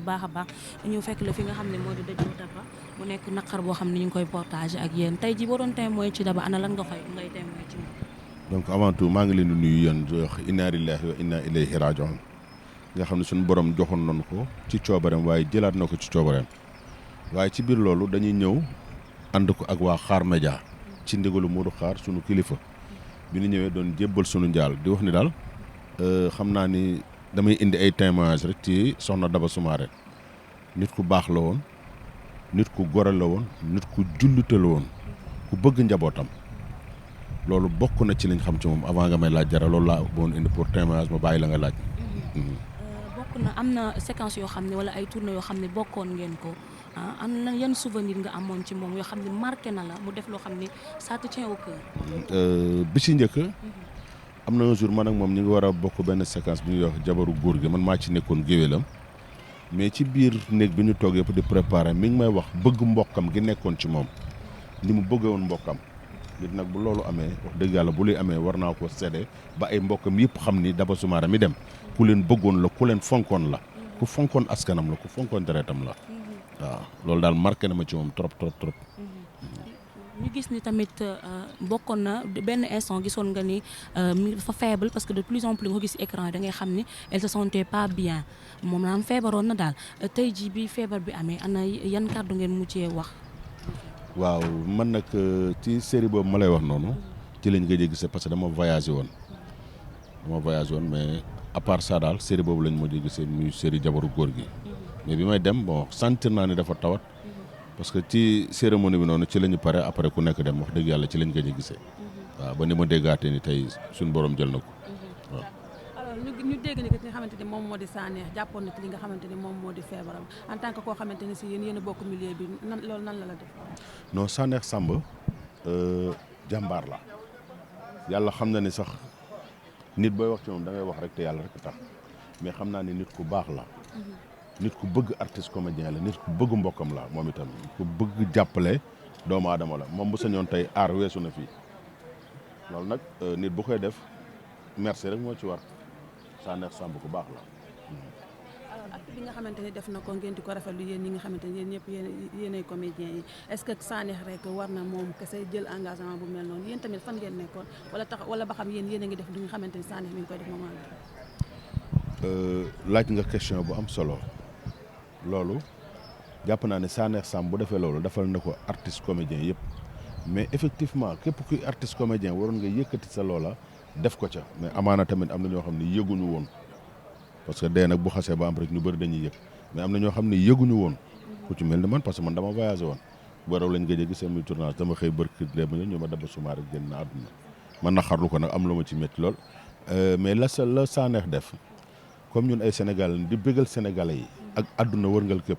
baax a baax ñu fekk la fi nga xam ne moo di dëju Daba mu nekk naqar boo xam ne ñu ngi koy partage ak yéen tey ji boo doon témoin ci Daba ana lan nga ngay témoin ci moom. donc avant tout maa ngi leen di nuyu yéen di wax inna lillahi wa inna ilayhi rajiun nga xam ne suñu borom joxoon nañu ko ci coobareem waaye jëlaat na ko ci coobareem waaye ci biir loolu dañuy ñëw ànd ko ak waa Xaar Média ci ndigalu Modou Xaar sunu kilifa bi ñu ñëwee doon jébbal sunu njaal di wax ni daal xam naa ni damay indi ay témoignages rek ci soxna Daba Soumaré nit ku baax la woon nit ku gore la woon nit ku jullite la woon ku bëgg njabootam loolu bokk na ci liñ xam ci moom avant nga may laaj dara loolu laa boon indi pour témoignage ma bàyyi la nga laaj. bokk na am na séquence yoo xam ne wala ay tournée yoo xam ne bokkoon ngeen ko am na yan souvenir nga amoon ci moom yoo xam ne marqué na la mu def loo xam ne ça te tient au cœur. bi ci njëkk. am na un jour man ak moom ñu ngi war a bokk benn séquence bi ñuy wax jabaru góor gi man maa ci nekkoon géwélam mais ci biir néeg bi ñu toog yëpp di préparer mi ngi may wax bëgg mbokkam gi nekkoon ci moom ni mu bëggoon mbokkam nit nag bu loolu amee wax dëgg yàlla bu luy amee war naa ko séddee ba ay mbokkam yëpp xam ni Daba Soumaré mi dem ku leen bëggoon la ku leen fonkoon la ku fonkoon askanam la ku fonkoon deretam la waaw loolu daal marqué na ma ci moom trop trop trop. ñu gis ni tamit bokkoon na benn instant gisoon nga ni dafa faible parce que de plus en plus nga ko gis écran yi da ngay xam ni elle se sentait pas bien moom naan feebaroon na daal tey jii bi feebar bi amee ana yan kàddu ngeen mujjee wax. waaw man nag ci série boobu ma lay wax noonu ci lañ gëj a gisee parce que dama voyagé woon mais à part ça daal série boobu lañ mujjee gisee muy série jabaru góor gi mais bi may dem bon sentir naa ni dafa tawat. parce que ci cérémonie bi noonu ci la ñu pare après ku nekk dem wax dëgg yàlla ci lañ gëj a gisee waaw ba ni ma déggaatee ni tey suñu borom jël na ko waaw. alors ñu dégg ni ki nga xamante ni moom moo di Sanekh jàppoon na ci li nga xamante ni moom moo di feebaram en tant que koo xamante ni si yéen a bokk milieu bi loolu nan la def. non Sanekh Samb jàmbaar la yàlla xam na ni sax nit booy wax ci moom da ngay wax rek te yàlla rek tax mais xam naa ni nit ku baax la. nit ku bëgg artiste comédien la nit ku bëgg mbokkam la moom itam ku bëgg jàppale doomu aadama la moom bu sañoon tey aar weesu na fii loolu nag nit bu koy def merci rek moo ci war Sanekh Samb ku baax la. alors ak bi nga xamante ni def na ko ngeen di ko rafetlu yéen ñi nga xamante ni yéen ñëpp yéenay comédiens yi est-ce que Sanekh rek war na moom kese jël engagement bu mel noonu yéen tamit fan ngeen nekkoon wala ba xam yéen a ngi def li nga xamante ni Sanekh mi ngi koy def moment bi. laaj nga question bu am solo. loolu jàpp naa ne Sanekh Samb bu defee loolu defal na ko artiste comédien yëpp mais effectivement képp kuy artiste comédien waroon nga yëkkati sa loola def ko ca mais amaana tamit am na ñoo xam ne yëguñu woon parce que dee nag bu xasee ba am rek ñu bëri dañuy yëg mais am na ñoo xam ne yëguñu woon ku ci mel ni man parce que man dama voyagé woon baraw lañ gëj a gis muy tournage dama xëy bërki dee ba ñu ma Daba Soumaré génn na àdduna man naqarlu ko nag am lu ma ci métti lool mais la Sanekh def comme ñun ay Sénégal di bégal Sénégalais yi ak àdduna wërngal képp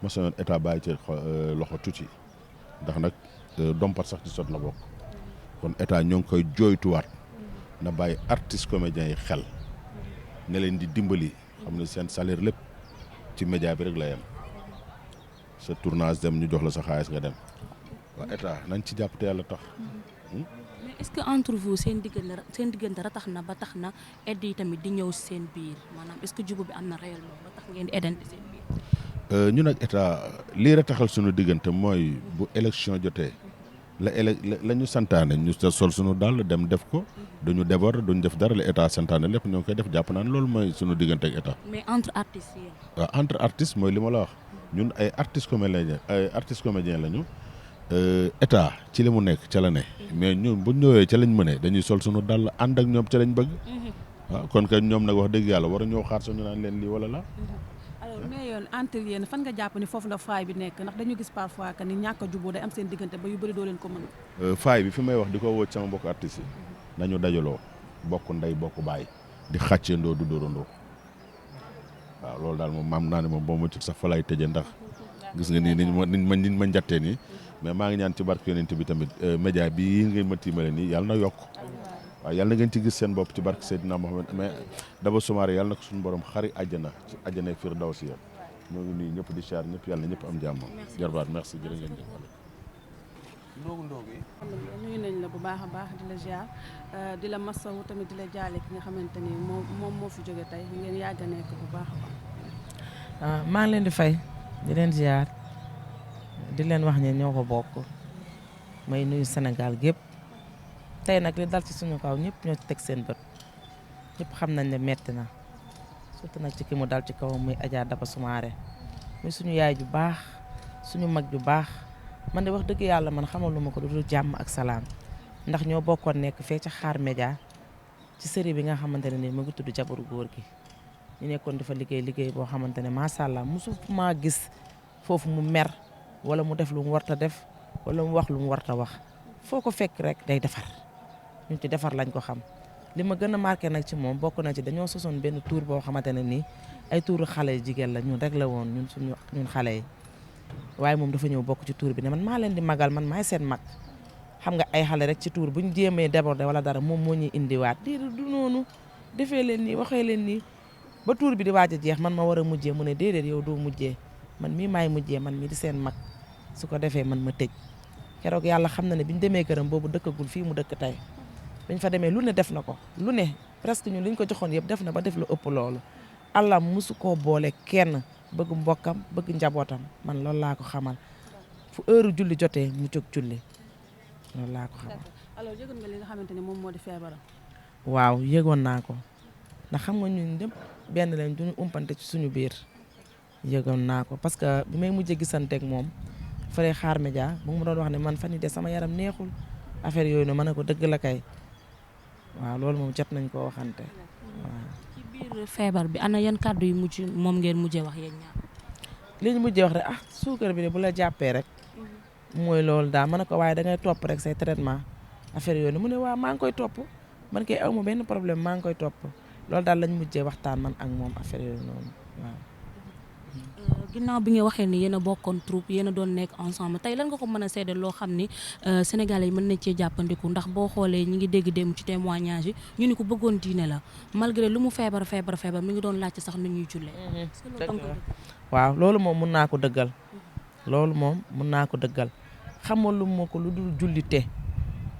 ma soñoon état bàyyi ci loxo tuuti ndax nag dompat sax ci sot la bokk kon état ñoo ngi koy jooytuwaat na bàyyi artiste comédiens yi xel ne leen di dimbali xam ne seen salaire lépp ci média bi rek la yem sa tournage dem ñu jox la sa xaalis nga dem waa état nañ ci jàpp te yàlla tax. mais est-ce que entre vous seen diggante ratax na ba tax na aide yi tamit di ñëw seen biir maanaam est-ce que jubóo bi am na réellement ba tax ngeen di aidante seen biir. ñun ak état lii rataxal suñu diggante mooy bu élection jotee la ñu santaane ñu sol suñu daal dem def ko duñu déborder duñu def dara la état santaane lépp ñoo ngi koy def jàpp naa ne loolu mooy suñu diggante ak état. mais entre artistes yi. waaw entre artistes mooy li ma la wax ñun ay artistes comédiens lañu. état ci li mu nekk ca la ne mais ñun bu ñëwee ca lañ mënee dañuy sol suñu dàll ànd ak ñoom ca lañ bëgg waaw kon que ñoom nag wax dëgg yàlla war a ñëw xaar sax ñu naan leen lii wala la. alors mais yoon entre yéen fan nga jàpp ni foofu la faay bi nekk ndax dañu gis parfois que ni ñàkk a juboo day am seen diggante ba yu bëri doo leen ko mën. faay bi fi may wax di ko wóoj sama mbokk artistes yi nañu dajaloo bokk ndey bokk baay di xàcceendoo du dóorandoo waaw loolu daal moom maam naa ne moom boo ma ci sax fa lay tëjee ndax gis nga nii niñ ma njattee nii mais maa ngi ñaan ci barke yonent bi tamit média bi ngeen ma tiimale nii yàlla na yokk waaw yàlla na ngeen ci gis seen bopp ci barke Seydina Mohamed mais Daba Soumaré yàlla na ko suñu borom xari àjjana ci àjjana firdawsi ya ñoo ngi nuyu ñëpp di char ñëpp yàlla na ñëpp am jàmm jarbaat merci jërë ngeen jëf nuyu nañ la bu baax a baax di la ziar di la masawu tamit di la jaale ki nga xamante ni moom moo fi jóge tey ngeen yàgg a nekk bu baax a baax. maa ngi leen di fay di leen ziar di leen wax ne ñoo ko bokk may nuyu Sénégal gépp tey nag li dal ci suñu kaw ñëpp ñoo ci teg seen bët ñëpp xam nañ ne metti na surtout nag ci ki mu dal ci kawam muy Adja Daba Soumaré muy suñu yaay ju baax suñu mag ju baax man de wax dëgg yàlla man xamaluma ko lu dul jàmm ak salaam ndax ñoo bokkoon nekk fee ca Xaar Média ci série bi nga xamante ne nii mu ngi tudd Jabaru Góor gi ñu nekkoon dafa liggéey boo xamante ne macha allah mosu maa gis foofu mu mer wala mu def lu mu warta def wala mu wax lu mu warta wax foo ko fekk rek day defar ñun ci defar lañ ko xam li ma gën a marqué nag ci moom bokk na ci dañoo sosoon benn tour boo xamante ne nii ay tuuru xale yu jigéen la ñun rek la woon ñun xale yi waaye moom dafa ñëw bokk ci tour bi ne man maa leen di magal man maay seen mag xam nga ay xale rek ci tour buñ jéemee déborder wala dara moom moo ñuy indiwaat déedéet du noonu defee leen nii waxee leen nii ba tour bi di waaj a jeex man ma war a mujjee mu ne déedéet yow doo mujjee man mii maay mujjee man mii di seen mag su ko defee man ma tëj keroog yàlla xam na ne biñu demee këram boobu dëkkagul fii mu dëkk tey biñ fa demee lu ne def na ko lu ne presque ñun liñ ko joxoon yëpp def na ba def lu ëpp loolu Allah musu koo boole kenn bëgg mbokkam bëgg njabootam man loolu laa ko xamal fu heure julli jotee mu jóg julli loolu laa ko xamal. alors yëgoon nga li nga xamante ne moom moo di feebaram. waaw yëgoon naa ko ndax xam nga ñun ñëpp benn leen duñu umpante ci suñu biir yëgoon naa ko parce que bi may mujjee gisanteeg moom fële Xaar Média mu ngi ma doon wax ne man fan yii de sama yaram neexul affaire yooyu noonu ma ne ko dëgg la kay waaw loolu moom jot nañ koo waxante waaw. ci biir feebar bi ana yan kàddu yu mujj moom ngeen mujjee wax yéen ñaar. li ñu mujjee wax rek suukar bi de bu la jàppee rek mooy loolu daal ma ne ko waaye da ngay topp rek say traitement affaire yooyu mu ne waaw maa ngi koy topp man kay aw ma benn problème maa ngi koy topp loolu daal lañ mujjee waxtaan man ak moom affaire yooyu noonu waaw. ginnaaw bi nga waxee ni yéen a bokkoon troupe yéen a doon nekk ensemble tey lan nga ko mën a seede loo xam ni sénégalais yi mën nañ cee jàppandiku ndax boo xoolee ñi ngi dégg dem ci témoignage yi ñu ni ko bëggoon diine la malgré lu mu feebar mi ngi doon laajte sax nu ñuy jullee. waaw loolu moom mun naa ko dëggal loolu moom mun naa ko dëggal xamalu ma ko lu dul jullite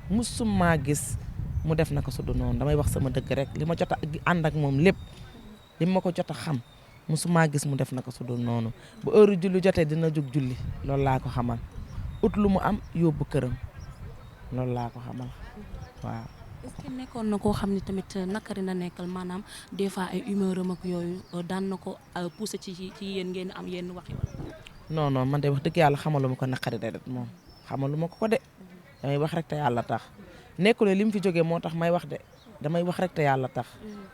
musuma gis mu def na ko su du noonu damay wax sama dëgg rek li ma jot a ànd ak moom lépp li ma ko jot a xam musuma gis mu def na ko su dul noonu bu heure julli jotee dina jóg julli loolu laa ko xamal ut lu mu am yóbbu këram loolu laa ko xamal waaw. est-ce que nekkoon na koo xam ne tamit nakari na nekkal maanaam des fois ay humeur am ak yooyu daan na ko poussé ci yéen ngeen am yenn waxi wala. non man de wax dëgg yàlla xamalu ma ko naqari de moom xamalu ma ko de damay wax rek te yàlla tax nekkul li mu fi jógee moo tax may wax de damay wax rek te yàlla tax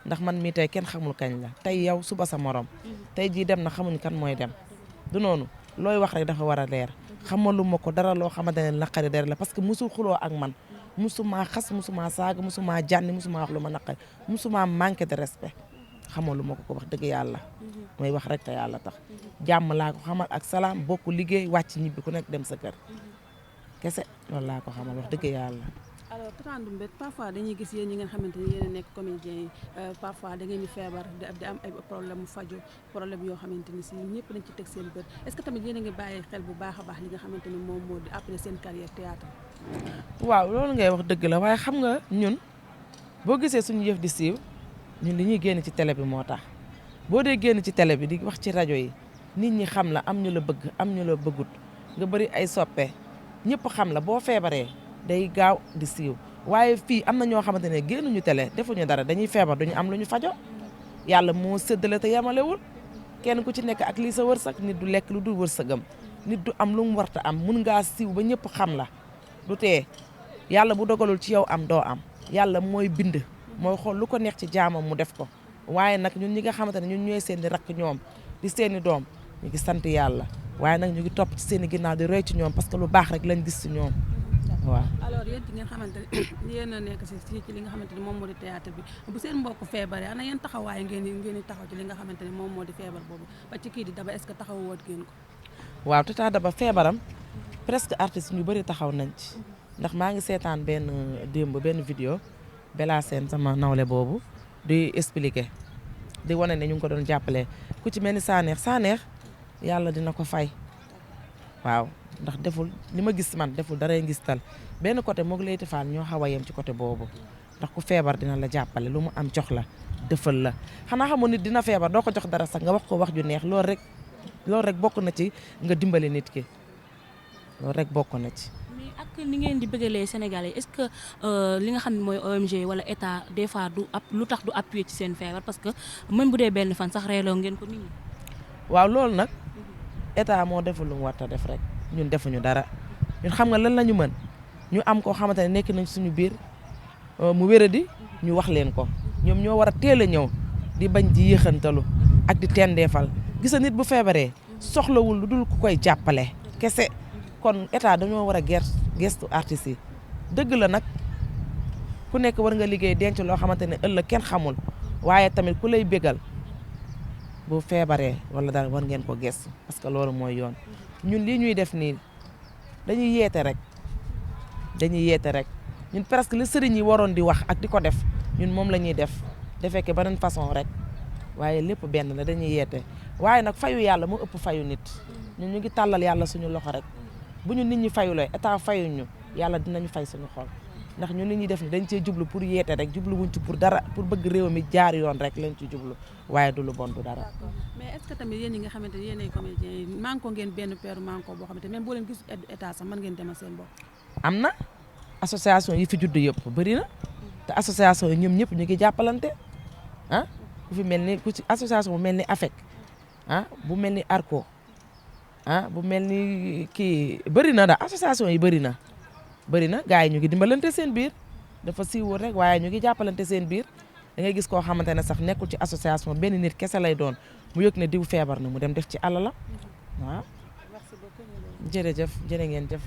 ndax man mii tey kenn xamul kañ la tey yow suba sa morom tey jii dem na xamuñ kan mooy dem du noonu looy wax rek dafa war a leer xamalu ma ko dara loo xamante ne naqari der la parce que musul xuloo ak man musuma xas musuma saaga musuma jànni musuma wax lu ma naqari musuma manqué de respect xamalu ma ko wax dëgg yàlla may wax rek te yàlla tax jàmm laa ko xamal ak salaam bokk liggéey wàcc ñibbi ku nekk dem sa kër kese loolu laa ko xamal wax dëgg yàlla. alors Tata Ndoumbe parfois dañuy gis yéen ñi ngeen xamante ni yéen a nekk comédien yi parfois da ngeen di feebar di am ay problème mu faju problème yoo xamante ni si ñëpp dañ ci teg seen bët est-ce que tamit yéen a ngi bàyyi xel bu baax a baax li nga xamante ni moom moo di après seen carrière théâtre. waaw loolu ngay wax dëgg la waaye xam nga ñun boo gisee suñu yëf di siiw ñun li ñuy génn ci télé bi moo tax boo dee génn ci télé bi di wax ci rajo yi nit ñi xam la am ñu la bëgg am ñu la bëggut nga bëri ay soppe ñëpp xam la boo feebaree day gaaw di siiw waaye fii am na ñoo xamante ne génnuñu télé defuñu dara dañuy feebar duñu am lu ñu fajo yàlla moo séddale te yemalewul kenn ku ci nekk ak lii sa wërsëg nit du lekk lu dul wërsëgam nit du am lu mu warta am mun ngaa siiw ba ñëpp xam la du tee yàlla bu dogalul ci yow am doo am yàlla mooy bind mooy xool lu ko neex ci jaamam mu def ko waaye nag ñun ñi nga xamante ne ñun ñooy seeni rakk ñoom di seeni doom ñu ngi sant yàlla waaye nag ñu ngi topp ci seeni ginnaaw di roy ci ñoom parce que lu baax rek lañ gis ci ñoom waaw. alors yéen ci ngeen xamante ne yéen a nekk ci li nga xamante ni moom moo di théâtre bi bu seen mbokk feebaree ana yéen taxawaay ngeen di taxaw ci li nga xamante ne moom moo di feebar boobu ba ci kii di Daba est-ce que taxaw woot ngeen ko. waaw Tata Daba feebaram presque artistes ñu bëri taxaw nañ ci ndax maa ngi seetaan démb benn vidéo Bella Sène sama nawle boobu di expliquer di wane ne ñu ngi ko doon jàppale ku ci mel ni Saneex yàlla dina ko fay waaw ndax deful li ma gis man deful dara ngistal benn côté moog Leyti Fall ñoo xaw a yem ci côté boobu ndax ku feebar dina la jàppale lu mu am jox la defal la xanaa xamoon nit dina feebar doo ko jox dara sax nga wax ko wax ju neex loolu rek bokk na ci nga dimbali nit ki loolu rek bokk na ci. mais ak ni ngeen di bëggalee Sénégalais est-ce que li nga xam ne mooy ONG wala état des fois lu tax du appuyer ci seen feebar parce que même bu dee benn fan sax reeloo ngeen ko nit ñi. waaw loolu nag état moo deful lu mu war a def rek ñun defuñu dara ñun xam nga lan la ñu mën ñu am koo xamante ne nekk nañ suñu biir mu wéradi ñu wax leen ko ñoom ñoo war a teel a ñëw di bañ di yéexantalu ak di tendeefal gis nit bu feebaree soxlawul lu dul ku koy jàppale kese kon état dañoo war a gestu artistes yi dëgg la nag ku nekk war nga liggéey denc loo xamante ne ëllëg kenn xamul waaye tamit ku lay bégal bu feebaree wala daal war ngeen ko gestu parce que loolu mooy yoon ñun lii ñuy def nii dañuy yeete rek ñun presque li sëriñ yi waroon di wax ak di ko def ñun moom la ñuy def defee ko beneen façon rek waaye lépp benn la dañuy yeete waaye nag fayu yàlla moo ëpp fayu nit ñun ñu ngi tàllal yàlla suñu loxo rek bu ñu nit ñi fayuloo état fayuñu yàlla dinañu fay suñu xol ndax ñun li ñuy def ni dañ cee jublu pour yeete rek jublu wuñ ci pour dara pour bëgg réew mi jaar yoon rek lañ ci jublu waaye du lu bon du dara. mais est-ce que tamit yéen ñi nga xamante ne yéenay comédiens yi manko ngeen benn peeru manko boo xamante ne même boo leen gis état sax mën ngeen demal seen bopp. am na association yi fi judd yëpp bëri na te association yi ñoom ñëpp ñu ngi jàppalante ah ku fi mel ni ku ci association bu mel ni AFEC ah bu mel ni ARCO ah bu mel ni kii bëri na daal association yi bëri na gars yi ñu ngi dimbalante seen biir dafa siiwul rek waaye ñu ngi jàppalante seen biir da ngay gis koo xamante ne sax nekkul ci association benn nit kese lay doon mu yëg ne diw feebar na mu dem def ci alalam waaw. jërëjëf jërë ngeen jëf.